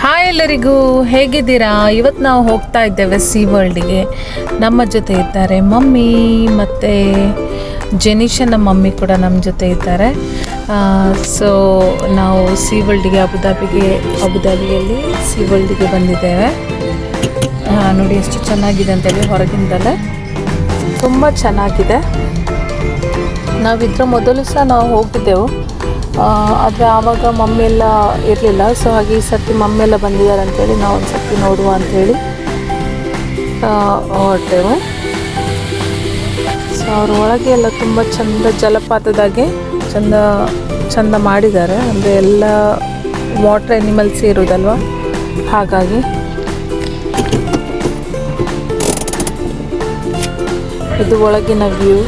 Hi ಎಲ್ಲರಿಗೂ, ಹೇಗಿದ್ದೀರಾ? ಇವತ್ತು ನಾವು ಹೋಗ್ತಾ ಇದ್ದೇವೆ ಸೀ ವರ್ಲ್ಡಿಗೆ. ನಮ್ಮ ಜೊತೆ ಇದ್ದಾರೆ ಮಮ್ಮಿ ಮತ್ತು ಜೆನಿಷನ ಮಮ್ಮಿ ಕೂಡ ನಮ್ಮ ಜೊತೆ ಇದ್ದಾರೆ. ಸೊ ನಾವು ಸೀ ವರ್ಲ್ಡಿಗೆ ಅಬುದಾಬಿಯಲ್ಲಿ ಸೀ ವರ್ಲ್ಡಿಗೆ ಬಂದಿದ್ದೇವೆ. ನೋಡಿ ಎಷ್ಟು ಚೆನ್ನಾಗಿದೆ ಅಂತೇಳಿ, ಹೊರಗಿಂದಲೇ ತುಂಬ ಚೆನ್ನಾಗಿದೆ. ನಾವಿದ್ರ ಮೊದಲು ಸಹ ನಾವು ಹೋಗಿದ್ದೆವು, ಆದರೆ ಆವಾಗ ಮಮ್ಮಿ ಎಲ್ಲ ಇರಲಿಲ್ಲ. ಸೊ ಹಾಗೆ ಈ ಸರ್ತಿ ಮಮ್ಮಿ ಎಲ್ಲ ಬಂದಿದ್ದಾರೆ ಅಂಥೇಳಿ ನಾವು ಒಂದು ಸರ್ತಿ ನೋಡುವ ಅಂಥೇಳಿ ಹೊರಟೆವು. ಸೊ ಅವ್ರ ಒಳಗೆ ಎಲ್ಲ ತುಂಬ ಚಂದ ಜಲಪಾತದಾಗೆ ಚಂದ ಮಾಡಿದ್ದಾರೆ. ಅಂದರೆ ಎಲ್ಲ ವಾಟರ್ ಆ್ಯನಿಮಲ್ಸ್ ಇರೋದಲ್ವ, ಹಾಗಾಗಿ ಇದು ಒಳಗಿನ ವ್ಯೂ.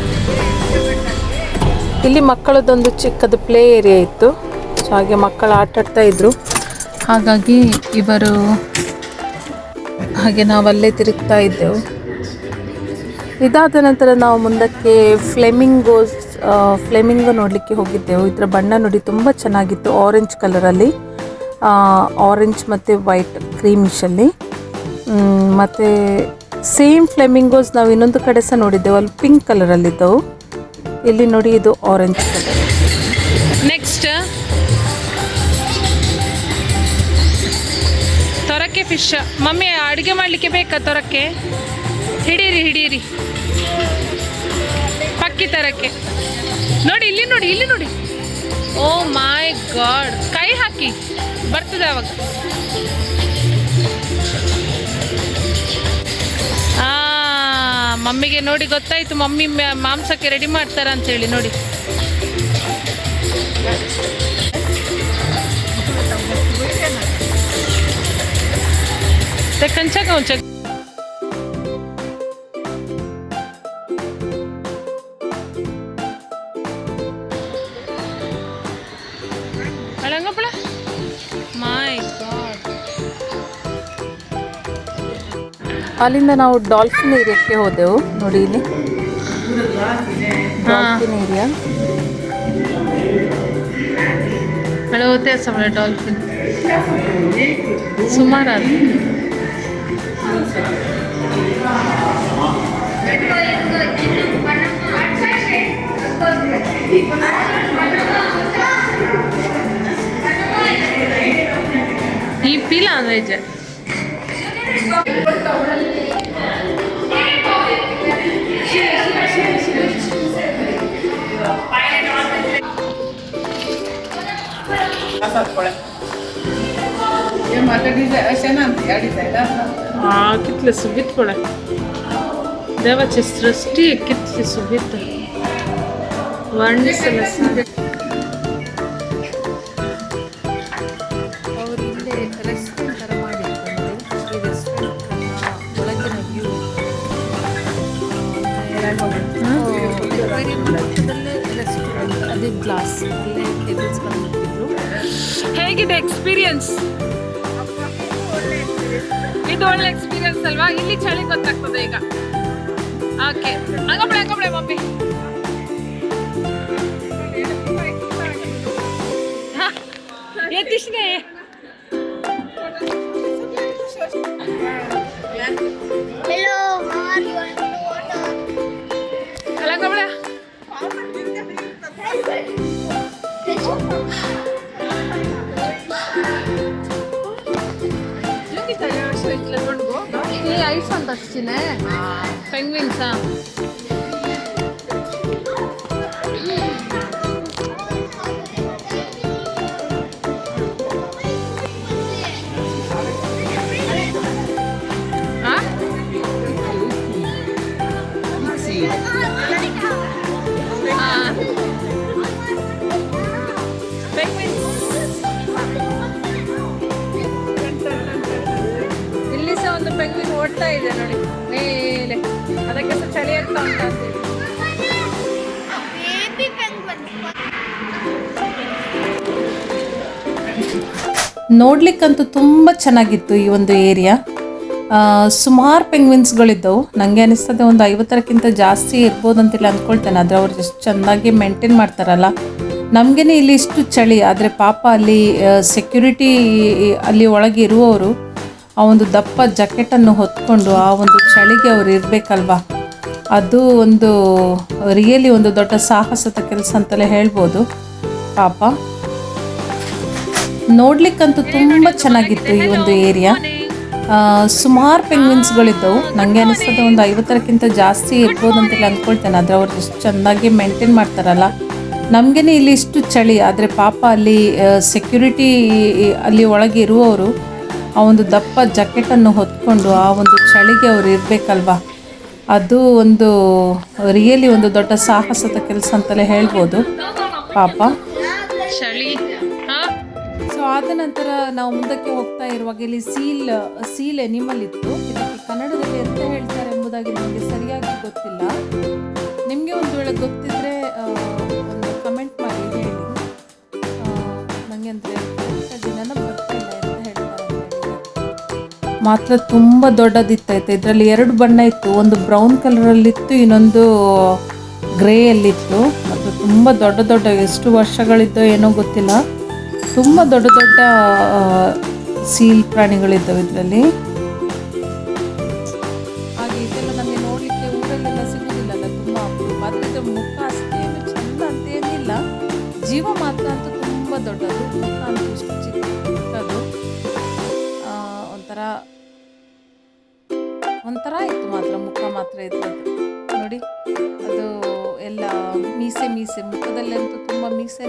ಇಲ್ಲಿ ಮಕ್ಕಳದೊಂದು ಚಿಕ್ಕದು ಪ್ಲೇ ಏರಿಯಾ ಇತ್ತು. ಸೊ ಹಾಗೆ ಮಕ್ಕಳು ಆಟಾಡ್ತಾ ಇದ್ರು, ಹಾಗಾಗಿ ನಾವಲ್ಲೇ ತಿರುಗ್ತಾ ಇದ್ದೆವು. ಇದಾದ ನಂತರ ನಾವು ಮುಂದಕ್ಕೆ ಫ್ಲೆಮಿಂಗೋ ನೋಡಲಿಕ್ಕೆ ಹೋಗಿದ್ದೆವು. ಇದರ ಬಣ್ಣ ನೋಡಿ ತುಂಬ ಚೆನ್ನಾಗಿತ್ತು, ಆರೆಂಜ್ ಕಲರಲ್ಲಿ, ಆರೆಂಜ್ ಮತ್ತು ವೈಟ್ ಕ್ರೀಮಿಶಲ್ಲಿ. ಮತ್ತು ಸೇಮ್ ಫ್ಲೆಮಿಂಗೋಸ್ ನಾವು ಇನ್ನೊಂದು ಕಡೆ ಸಹ ನೋಡಿದ್ದೆವು, ಅಲ್ಲಿ ಪಿಂಕ್ ಕಲರಲ್ಲಿದ್ದವು. ಇಲ್ಲಿ ನೋಡಿ ಇದು ಆರೆಂಜ್ ಕಲರ್. ನೆಕ್ಸ್ಟ್ ತೊರಕೆ ಫಿಶ್. ಮಮ್ಮಿ ಅಡುಗೆ ಮಾಡಲಿಕ್ಕೆ ಬೇಕಾ ತೊರಕೆ? ಹಿಡೀರಿ ಪಕ್ಕಿ ತರಕ್ಕೆ. ನೋಡಿ ಇಲ್ಲಿ ನೋಡಿ. ಓ ಮೈ ಗಾಡ್, ಕೈ ಹಾಕಿ ಬರ್ತದೆ ಅವಾಗ. ಮಮ್ಮಿಗೆ ನೋಡಿ ಗೊತ್ತಾಯ್ತು, ಮಮ್ಮಿ ಮಾಂಸಕ್ಕೆ ರೆಡಿ ಮಾಡ್ತಾರ ಅಂತೇಳಿ. ನೋಡಿ ಕಂಚಾಗ ಒಂಚ ಅಳಂಗಪ್ಪಳ. ಮೈ ಗಾಡ್. ಅಲ್ಲಿಂದ ನಾವು ಡಾಲ್ಫಿನ್ ಏರಿಯಾಕ್ಕೆ ಹೋದೆವು. ನೋಡಿ ಇಲ್ಲಿ ಡಾಲ್ಫಿನ್ ಏರಿಯಾ. ಬೆಳವತ್ತೆ ಸಮಯ ಡಾಲ್ಫಿನ್ ಸುಮಾರು ಈ ಪೀಲ ವೆಜ್. कितले सुबीत पडे देवाची सृष्टी कितली सुबीत वर्णिसಲು ಸಾಧ್ಯ. ಅವರು ಇಲ್ಲೇ ರೆಸ್ಟೋರೆಂಟ್ ಥರ ಮಾಡಿರ್ತಾರೆ. ಈ ರೆಸ್ಟೋರೆಂಟ್ ಒಳಗಿನ ವ್ಯೂ ಪಕ್ಕದಲ್ಲೇ ರೆಸ್ಟೋರೆಂಟ್, ಅದೇ ಗ್ಲಾಸ್, ಅಲ್ಲೇ ಟೇಬಲ್ಸ್ಗಳನ್ನು ಇಟ್ಟಿದ್ರು. ಹೇಗಿದೆ ಎಕ್ಸ್ಪೀರಿಯನ್ಸ್? ಇದು ಒಳ್ಳೆ ಎಕ್ಸ್ಪೀರಿಯನ್ಸ್ ಅಲ್ವಾ? ಇಲ್ಲಿ ಚಳಿ ಗೊತ್ತಾಗ್ತದೆ ಈಗ. ಓಕೆ, ಹಂಗಬಳೆ ಮಮ್ಮಿ. ಯತಿಶ್ನೇ Hello, how are you? ಹಂಗಬಳೆ. ಈ ಐಸ್ ಅಂತ ಹಚ್ಚಿನೇ ಪೆಂಗ್ವಿನ್ಸಾ? ಇಲ್ಲಿ ಸಹ ಒಂದು ಪೆಂಗ್ವಿನ್ ಓಡ್ತಾ ಇದೆ ನೋಡಿ ಮೇಲೆ, ಅದಕ್ಕೆ ಸಹ ಚಳಿ ಆಗ್ತಾ ಉಂಟು. ನೋಡ್ಲಿಕ್ಕಂತೂ ತುಂಬ ಚೆನ್ನಾಗಿತ್ತು ಈ ಒಂದು ಏರಿಯಾ. ಸುಮಾರು ಪೆಂಗ್ವಿನ್ಸ್ಗಳಿದ್ದವು. ನನಗೆ ಅನಿಸ್ತದೆ ಒಂದು 50ಕ್ಕಿಂತ ಜಾಸ್ತಿ ಇರ್ಬೋದು ಅಂತೇಳಿ ಅಂದ್ಕೊಳ್ತೇನೆ. ಆದರೆ ಅವ್ರು ಎಷ್ಟು ಚೆಂದಾಗಿ ಮೇಂಟೈನ್ ಮಾಡ್ತಾರಲ್ಲ, ನಮಗೇನೆ ಇಲ್ಲಿ ಇಷ್ಟು ಚಳಿ, ಆದರೆ ಪಾಪ ಅಲ್ಲಿ ಸೆಕ್ಯೂರಿಟಿ ಅಲ್ಲಿ ಒಳಗೆ ಇರುವವರು ಆ ಒಂದು ದಪ್ಪ ಜಾಕೆಟನ್ನು ಹೊತ್ಕೊಂಡು ಆ ಒಂದು ಚಳಿಗೆ ಅವ್ರು ಇರಬೇಕಲ್ವಾ, ಅದು ಒಂದು ರಿಯಲಿ ಒಂದು ದೊಡ್ಡ ಸಾಹಸದ ಕೆಲಸ ಅಂತಲೇ ಹೇಳ್ಬೋದು. ಪಾಪ ನೋಡ್ಲಿಕ್ಕಂತೂ ತುಂಬ ಚೆನ್ನಾಗಿತ್ತು ಈ ಒಂದು ಏರಿಯಾ. ಸುಮಾರು ಪೆಂಗ್ವಿನ್ಸ್ಗಳಿದ್ದವು. ನನಗೆ ಅನಿಸ್ತದೆ ಒಂದು 50ಕ್ಕಿಂತ ಜಾಸ್ತಿ ಇರ್ಬೋದು ಅಂತೇಳಿ ಅಂದ್ಕೊಳ್ತೇನೆ. ಆದರೆ ಅವ್ರು ಎಷ್ಟು ಚೆಂದಾಗಿ ಮೇಂಟೈನ್ ಮಾಡ್ತಾರಲ್ಲ. ನಮಗೇನೆ ಇಲ್ಲಿ ಇಷ್ಟು ಚಳಿ, ಆದರೆ ಪಾಪ ಅಲ್ಲಿ ಸೆಕ್ಯೂರಿಟಿ ಅಲ್ಲಿ ಒಳಗೆ ಇರುವವರು ಆ ಒಂದು ದಪ್ಪ ಜಾಕೆಟನ್ನು ಹೊತ್ಕೊಂಡು ಆ ಒಂದು ಚಳಿಗೆ ಅವ್ರು ಇರಬೇಕಲ್ವಾ, ಅದು ಒಂದು ರಿಯಲಿ ಒಂದು ದೊಡ್ಡ ಸಾಹಸದ ಕೆಲಸ ಅಂತಲೇ ಹೇಳ್ಬೋದು. ಪಾಪ ಚಳಿ. ಸೊ ಆದ ನಂತರ ನಾವು ಮುಂದಕ್ಕೆ ಹೋಗ್ತಾ ಇರುವಾಗ ಇಲ್ಲಿ ಸೀಲ್ ಎನಿಮಲ್ ಇತ್ತು. ಇದಕ್ಕೆ ಕನ್ನಡದಲ್ಲಿ ಎಂತ ಹೇಳ್ತಾರೆ ಎಂಬುದಾಗಿ ನನಗೆ ಸರಿಯಾಗಿ ಗೊತ್ತಿಲ್ಲ. ನಿಮಗೆ ಒಂದು ವೇಳೆ ಗೊತ್ತಿದ್ರೆ ಒಂದು ಕಮೆಂಟ್ ಮಾಡಿ ಹೇಳಿ. ನನಗೆ ಅಂದರೆ ನೆನಪು ಬರ್ತಿಲ್ಲ ಎಂತ ಹೇಳ್ತಾರೆ ಅಂತ ಹೇಳಿ. ಮಾತ್ರ ತುಂಬ ದೊಡ್ಡದಿತ್ತೈತೆ. ಇದರಲ್ಲಿ 2 ಬಣ್ಣ ಇತ್ತು, ಒಂದು ಬ್ರೌನ್ ಕಲರಲ್ಲಿತ್ತು, ಇನ್ನೊಂದು ಗ್ರೇಯಲ್ಲಿತ್ತು. ಮತ್ತು ತುಂಬ ದೊಡ್ಡ ಎಷ್ಟು ವರ್ಷಗಳಿದ್ದೋ ಏನೋ ಗೊತ್ತಿಲ್ಲ. ತುಂಬ ದೊಡ್ಡ ಸೀಲ್ ಪ್ರಾಣಿಗಳಿದ್ದವು ಇದರಲ್ಲಿ. ಹಾಗೆ ಇದೆಲ್ಲ ನಮಗೆ ನೋಡಲಿಕ್ಕೆ ಊರಲ್ಲೆಲ್ಲ ಸಿಗುವುದಿಲ್ಲಲ್ಲ, ತುಂಬ ಅಪರೂಪ. ಆದರೆ ಇದರ ಮುಖ ಅಷ್ಟೇನು ಚೆಂದ ಅಂತ ಏನಿಲ್ಲ, ಜೀವ ಮಾತ್ರ ಅಂತೂ ತುಂಬ ದೊಡ್ಡದು. ಮುಖ ಅಂತೂ ಇಷ್ಟು ಚಿಕ್ಕದು, ಒಂಥರ ಇತ್ತು. ಮಾತ್ರ ಮುಖ ಮಾತ್ರ ಇದ್ದದ್ದು ನೋಡಿ. ಅದು ಎಲ್ಲ ಮೀಸೆ ಮುಖದಲ್ಲಂತೂ ತುಂಬ ಮೀಸೆ.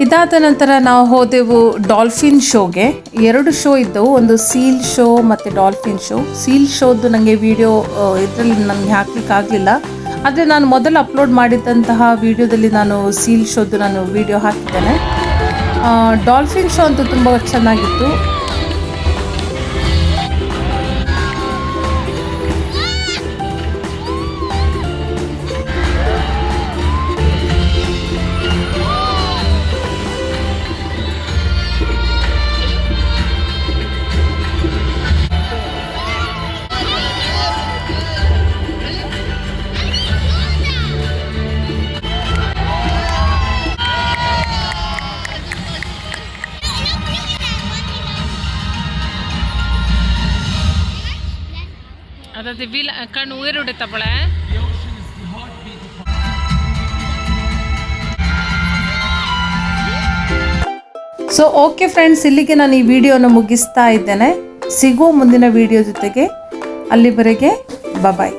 ಇದಾದ ನಂತರ ನಾವು ಹೋದೆವು ಡಾಲ್ಫಿನ್ ಶೋಗೆ. 2 ಶೋ ಇದ್ದವು, ಒಂದು ಸೀಲ್ ಶೋ ಮತ್ತು ಡಾಲ್ಫಿನ್ ಶೋ. ಸೀಲ್ ಶೋದು ನನಗೆ ವಿಡಿಯೋ ಇದರಲ್ಲಿ ನನಗೆ ಹಾಕ್ಲಿಕ್ಕೆ ಆಗಲಿಲ್ಲ. ಆದರೆ ನಾನು ಮೊದಲು ಅಪ್ಲೋಡ್ ಮಾಡಿದಂತಹ ವಿಡಿಯೋದಲ್ಲಿ ನಾನು ಸೀಲ್ ಶೋದು ನಾನು ವಿಡಿಯೋ ಹಾಕಿದ್ದೇನೆ. ಡಾಲ್ಫಿನ್ ಶೋ ಅಂತೂ ತುಂಬ ಚೆನ್ನಾಗಿತ್ತು. ಅದೇ ಕಣ್ಣು ಉಯರುಡಿತಪ್ಪಳೆ. ಸೊ ಓಕೆ ಫ್ರೆಂಡ್ಸ್, ಇಲ್ಲಿಗೆ ನಾನು ಈ ವಿಡಿಯೋನ ಮುಗಿಸ್ತಾ ಇದ್ದೇನೆ. ಸಿಗುವ ಮುಂದಿನ ವಿಡಿಯೋ ಜೊತೆಗೆ. ಅಲ್ಲಿವರೆಗೆ ಬಾಯ್.